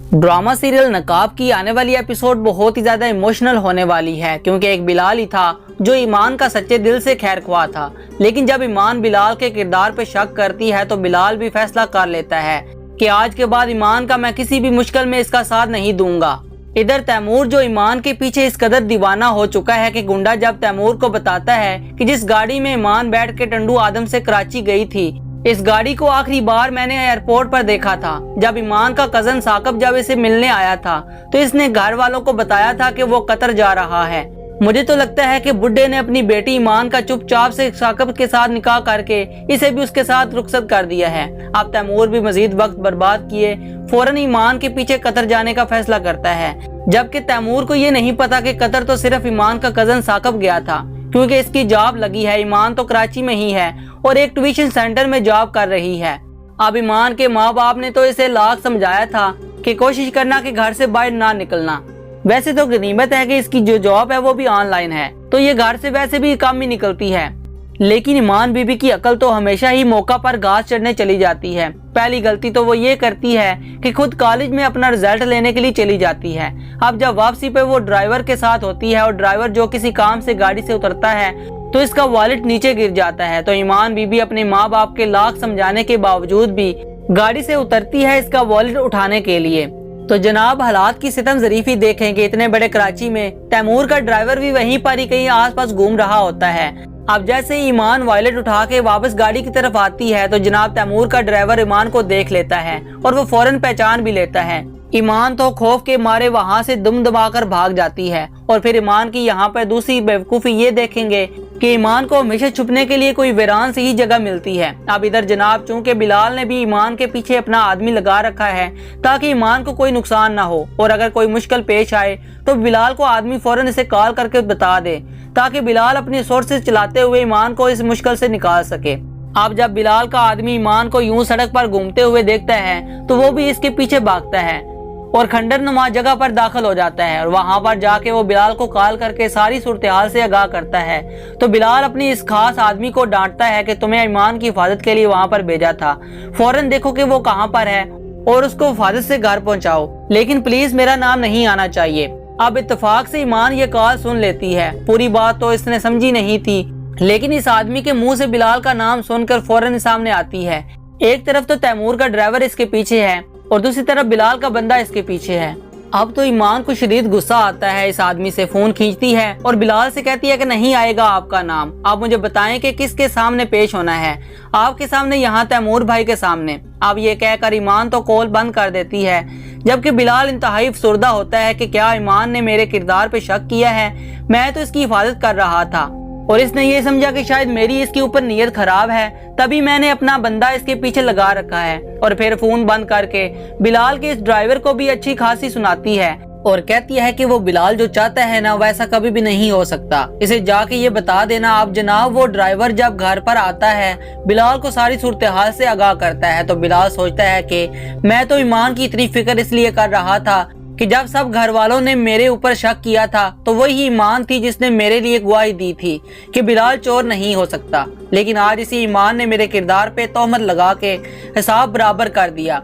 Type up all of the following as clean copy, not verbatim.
Drama serial नकाब की आने वाली एपिसोड बहुत ही ज्यादा इमोशनल होने वाली है, क्योंकि एक बिलाल ही था जो ईमान का सच्चे दिल से खैर ख्वाह था। लेकिन जब ईमान बिलाल के किरदार पे शक करती है तो बिलाल भी फैसला कर लेता है कि आज के बाद ईमान का मैं किसी भी मुश्किल में इसका साथ नहीं दूंगा। इधर तैमूर जो ईमान के पीछे इस कदर दीवाना हो चुका है कि गुंडा जब तैमूर को बताता है कि जिस गाड़ी में ईमान बैठ के टंडू आदम से कराची गई थी, इस गाड़ी को आखिरी बार मैंने एयरपोर्ट पर देखा था जब ईमान का कजन साकब जब इसे मिलने आया था, तो इसने घर वालों को बताया था कि वो कतर जा रहा है। मुझे तो लगता है कि बुड्ढे ने अपनी बेटी ईमान का चुपचाप से साकब के साथ निकाह करके इसे भी उसके साथ रुखसत कर दिया है। अब तैमूर भी मजीद वक्त बर्बाद किए फौरन ईमान के पीछे कतर जाने का फैसला करता है, जबकि तैमूर को ये नहीं पता कि कतर तो सिर्फ ईमान का कजन साकब गया था, क्योंकि इसकी जॉब लगी है। ईमान तो कराची में ही है और एक ट्यूशन सेंटर में जॉब कर रही है। अब ईमान के माँ बाप ने तो इसे लाख समझाया था कि कोशिश करना कि घर से बाहर ना निकलना। वैसे तो गनीमत है कि इसकी जो जॉब है वो भी ऑनलाइन है, तो ये घर से वैसे भी कम ही निकलती है। लेकिन ईमान बीबी की अकल तो हमेशा ही मौका पर घास चढ़ने चली जाती है। पहली गलती तो वो ये करती है कि खुद कॉलेज में अपना रिजल्ट लेने के लिए चली जाती है। अब जब वापसी पे वो ड्राइवर के साथ होती है और ड्राइवर जो किसी काम से गाड़ी से उतरता है तो इसका वॉलेट नीचे गिर जाता है, तो ईमान बीबी अपने माँ बाप के लाख समझाने के बावजूद भी गाड़ी से उतरती है इसका वॉलेट उठाने के लिए। तो जनाब हालात की सितम ज़रीफी देखें कि इतने बड़े कराची में तैमूर का ड्राइवर भी वहीं पर ही कहीं आसपास घूम रहा होता है। अब जैसे ही ईमान वॉलेट उठा के वापस गाड़ी की तरफ आती है तो जनाब तैमूर का ड्राइवर ईमान को देख लेता है और वो फौरन पहचान भी लेता है। ईमान तो खौफ के मारे वहाँ से दुम दबाकर भाग जाती है। और फिर ईमान की यहाँ पर दूसरी बेवकूफ़ी ये देखेंगे कि ईमान को हमेशा छुपने के लिए कोई वीरान सी ही जगह मिलती है। अब इधर जनाब चूंकि बिलाल ने भी ईमान के पीछे अपना आदमी लगा रखा है ताकि ईमान को कोई नुकसान ना हो, और अगर कोई मुश्किल पेश आए तो बिलाल को आदमी फौरन इसे कॉल करके बता दे ताकि बिलाल अपनी सोर्सेज चलाते हुए ईमान को इस मुश्किल से निकाल सके। अब जब बिलाल का आदमी ईमान को यूं सड़क पर घूमते हुए देखता है तो वो भी इसके पीछे भागता है और खंडर नुमा जगह पर दाखिल हो जाता है, और वहां पर जाके वो बिलाल को कॉल करके सारी सूरत-ए-हाल से आगाह करता है। तो बिलाल अपनी इस खास आदमी को डांटता है कि तुम्हें ईमान की हिफाजत के लिए वहां पर भेजा था, फौरन देखो कि वो कहां पर है और उसको हिफाजत से घर पहुंचाओ, लेकिन प्लीज मेरा नाम नहीं आना चाहिए। अब इत्तेफाक से ईमान ये कॉल सुन लेती है। पूरी बात तो इसने समझी नहीं थी, लेकिन इस आदमी के मुंह से बिलाल का नाम सुनकर फौरन सामने आती है। एक तरफ तो तैमूर का ड्राइवर इसके पीछे है और दूसरी तरफ बिलाल का बंदा इसके पीछे है। अब तो ईमान को शदीद गुस्सा आता है, इस आदमी से फोन खींचती है और बिलाल से कहती है कि नहीं आएगा आपका नाम, आप मुझे बताएं कि किसके सामने पेश होना है। आपके सामने, यहाँ तैमूर भाई के सामने। अब ये कहकर ईमान तो कॉल बंद कर देती है, जबकि बिलाल इंतहाई अफसुर्दा होता है कि क्या ईमान ने मेरे किरदार पे शक किया है, मैं तो इसकी हिफाजत कर रहा था और इसने ये समझा कि शायद मेरी इसके ऊपर नीयत खराब है, तभी मैंने अपना बंदा इसके पीछे लगा रखा है। और फिर फोन बंद करके बिलाल के इस ड्राइवर को भी अच्छी खासी सुनाती है और कहती है कि वो बिलाल जो चाहता है ना वैसा कभी भी नहीं हो सकता, इसे जाके ये बता देना। आप जनाब वो ड्राइवर जब घर पर आता है बिलाल को सारी सूरत-ए-हाल से आगाह करता है, तो बिलाल सोचता है कि मैं तो ईमान की इतनी फिक्र इसलिए कर रहा था कि जब सब घर वालों ने मेरे ऊपर शक किया था तो वही ईमान थी जिसने मेरे लिए गवाही दी थी कि बिलाल चोर नहीं हो सकता, लेकिन आज इसी ईमान ने मेरे किरदार पे तोहमत लगा के हिसाब बराबर कर दिया।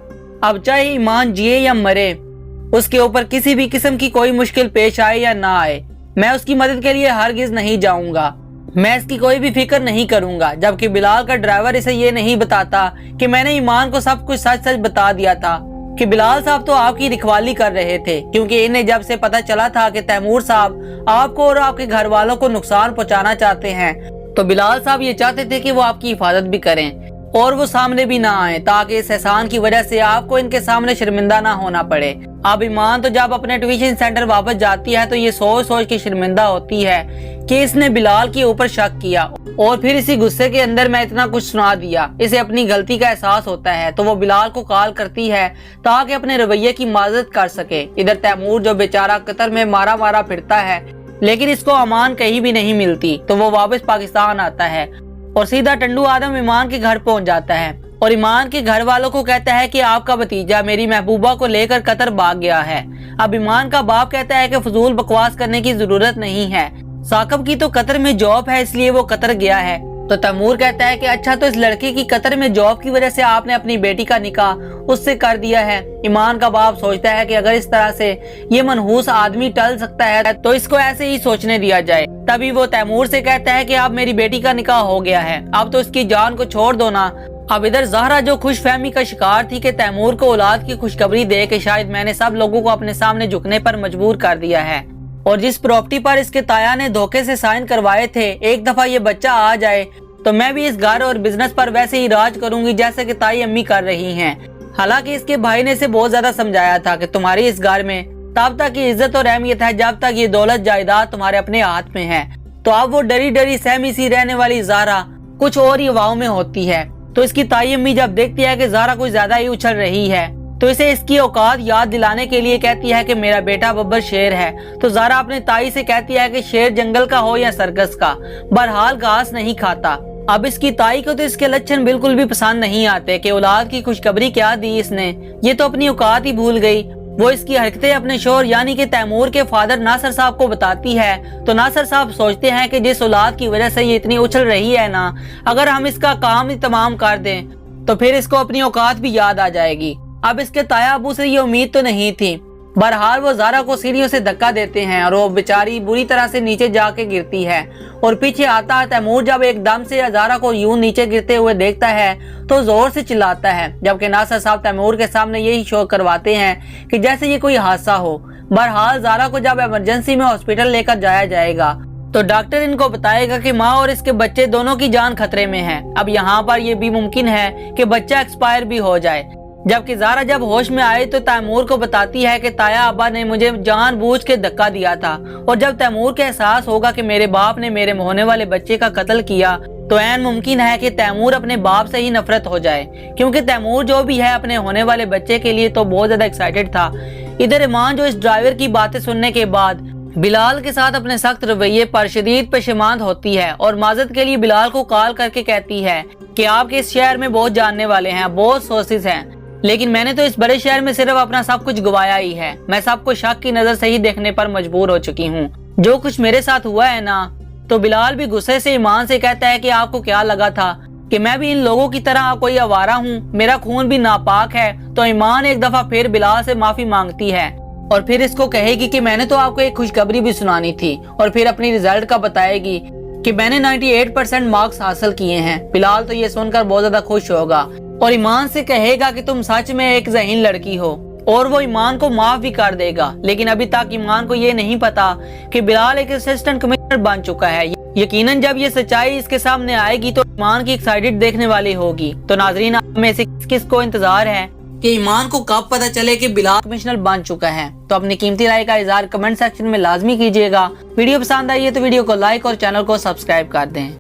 अब चाहे ईमान जिए या मरे, उसके ऊपर किसी भी किस्म की कोई मुश्किल पेश आए या ना आए, मैं उसकी मदद के लिए हरगिज नहीं जाऊंगा, मैं इसकी कोई भी फिक्र नहीं करूंगा। जबकि बिलाल का ड्राइवर इसे ये नहीं बताता कि मैंने ईमान को सब कुछ सच सच बता दिया था कि बिलाल साहब तो आपकी रखवाली कर रहे थे, क्योंकि इन्हें जब से पता चला था कि तैमूर साहब आपको और आपके घर वालों को नुकसान पहुंचाना चाहते हैं, तो बिलाल साहब ये चाहते थे कि वो आपकी हिफाजत भी करें और वो सामने भी ना आए, ताकि इस एहसान की वजह से आपको इनके सामने शर्मिंदा ना होना पड़े। अब ईमान तो जब अपने ट्यूशन सेंटर वापस जाती है तो ये सोच सोच के शर्मिंदा होती है कि इसने बिलाल के ऊपर शक किया और फिर इसी गुस्से के अंदर मैं इतना कुछ सुना दिया। इसे अपनी गलती का एहसास होता है तो वो बिलाल को कॉल करती है ताकि अपने रवैये की माजरत कर सके। इधर तैमूर जो बेचारा कतर में मारा मारा फिरता है, लेकिन इसको अमान कहीं भी नहीं मिलती, तो वो वापस पाकिस्तान आता है और सीधा टंडू आदम ईमान के घर पहुंच जाता है और ईमान के घर वालों को कहता है कि आपका भतीजा मेरी महबूबा को लेकर कतर भाग गया है। अब ईमान का बाप कहता है कि फजूल बकवास करने की जरूरत नहीं है, साकब की तो कतर में जॉब है इसलिए वो कतर गया है। तो तैमूर कहता है कि अच्छा, तो इस लड़के की कतर में जॉब की वजह से आपने अपनी बेटी का निकाह उससे कर दिया है। ईमान का बाप सोचता है कि अगर इस तरह से ये मनहूस आदमी टल सकता है तो इसको ऐसे ही सोचने दिया जाए। तभी वो तैमूर से कहता है कि अब मेरी बेटी का निकाह हो गया है, अब तो इसकी जान को छोड़ दो ना। अब इधर ज़हरा जो खुशफहमी का शिकार थी कि तैमूर को औलाद की खुशखबरी दे के शायद मैंने सब लोगों को अपने सामने झुकने पर मजबूर कर दिया है, और जिस प्रॉपर्टी पर इसके ताया ने धोखे से साइन करवाए थे, एक दफा ये बच्चा आ जाए तो मैं भी इस घर और बिजनेस पर वैसे ही राज करूंगी जैसे कि ताई अम्मी कर रही हैं। हालांकि इसके भाई ने इसे बहुत ज्यादा समझाया था कि तुम्हारी इस घर में तब तक की इज्जत और अहमियत है जब तक ये दौलत जायदाद तुम्हारे अपने हाथ में है। तो अब वो डरी डरी सहमी सी रहने वाली ज़हरा कुछ और ही हवाओं में होती है। तो इसकी ताई अम्मी जब देखती है कि ज़हरा कुछ ज्यादा ही उछल रही है तो इसे इसकी औकात याद दिलाने के लिए कहती है कि मेरा बेटा बब्बर शेर है। तो ज़हरा अपने ताई से कहती है कि शेर जंगल का हो या सर्कस का, बहरहाल घास नहीं खाता। अब इसकी ताई को तो इसके लक्षण बिल्कुल भी पसंद नहीं आते कि औलाद की खुशखबरी क्या दी इसने, ये तो अपनी औकात ही भूल गई। वो इसकी हरकतें अपने शोहर यानी कि तैमूर के फादर नासिर साहब को बताती है तो नासिर साहब सोचते हैं कि जिस औलाद की वजह से ये इतनी उछल रही है ना, अगर हम इसका काम ही तमाम कर दें तो फिर इसको अपनी औकात भी याद आ जाएगी। अब इसके ताया अबू से ये उम्मीद तो नहीं थी। बहरहाल वो ज़हरा को सीढ़ियों से धक्का देते हैं और वो बेचारी बुरी तरह से नीचे जाके गिरती है, और पीछे आता है तैमूर जब एकदम से ज़हरा को यूं नीचे गिरते हुए देखता है तो जोर से चिल्लाता है, जबकि नासिर साहब तैमूर के सामने यही शो करवाते हैं कि जैसे ये कोई हादसा हो। बहरहाल ज़हरा को जब इमरजेंसी में हॉस्पिटल लेकर जाया जाएगा तो डॉक्टर इनको बताएगा कि माँ और इसके बच्चे दोनों की जान खतरे में है। अब यहाँ पर यह भी मुमकिन है कि बच्चा एक्सपायर भी हो जाए। जबकि ज़हरा जब होश में आए तो तैमूर को बताती है कि ताया अब्बा ने मुझे जानबूझ के धक्का दिया था, और जब तैमूर को एहसास होगा कि मेरे बाप ने मेरे होने वाले बच्चे का कत्ल किया तो ऐन मुमकिन है कि तैमूर अपने बाप से ही नफरत हो जाए, क्योंकि तैमूर जो भी है अपने होने वाले बच्चे के लिए तो बहुत ज्यादा एक्साइटेड था। इधर ईमान जो इस ड्राइवर की बातें सुनने के बाद बिलाल के साथ अपने सख्त रवैये पर शदीद पशेमांद होती है और माजरत के लिए बिलाल को कॉल करके कहती है कि आपके इस शहर में बहुत जानने वाले हैं, बहुत सोर्सेज हैं, लेकिन मैंने तो इस बड़े शहर में सिर्फ अपना सब कुछ गवाया ही है। मैं सबको शक की नजर से ही देखने पर मजबूर हो चुकी हूँ। जो कुछ मेरे साथ हुआ है ना। तो बिलाल भी गुस्से से ईमान से कहता है कि आपको क्या लगा था कि मैं भी इन लोगों की तरह कोई आवारा हूँ, मेरा खून भी नापाक है। तो ईमान एक दफा फिर बिलाल से माफी मांगती है और फिर इसको कहेगी कि मैंने तो आपको एक खुशखबरी भी सुनानी थी, और फिर अपनी रिजल्ट का बताएगी कि मैंने 98% मार्क्स हासिल किए हैं। बिलाल तो ये सुनकर बहुत ज्यादा खुश होगा और ईमान से कहेगा कि तुम सच में एक ज़हीन लड़की हो, और वो ईमान को माफ भी कर देगा। लेकिन अभी तक ईमान को ये नहीं पता कि बिलाल एक असिस्टेंट कमिश्नर बन चुका है। यकीनन जब ये सच्चाई इसके सामने आएगी तो ईमान की एक्साइटेड देखने वाली होगी। तो नाजरीन, में से किसको इंतजार है कि ईमान को कब पता चले कि बिलाल कमिश्नर बन चुका है? तो अपनी कीमती राय का इजहार कमेंट सेक्शन में लाजमी कीजिएगा। वीडियो पसंद आई है तो वीडियो को लाइक और चैनल को सब्सक्राइब कर दें।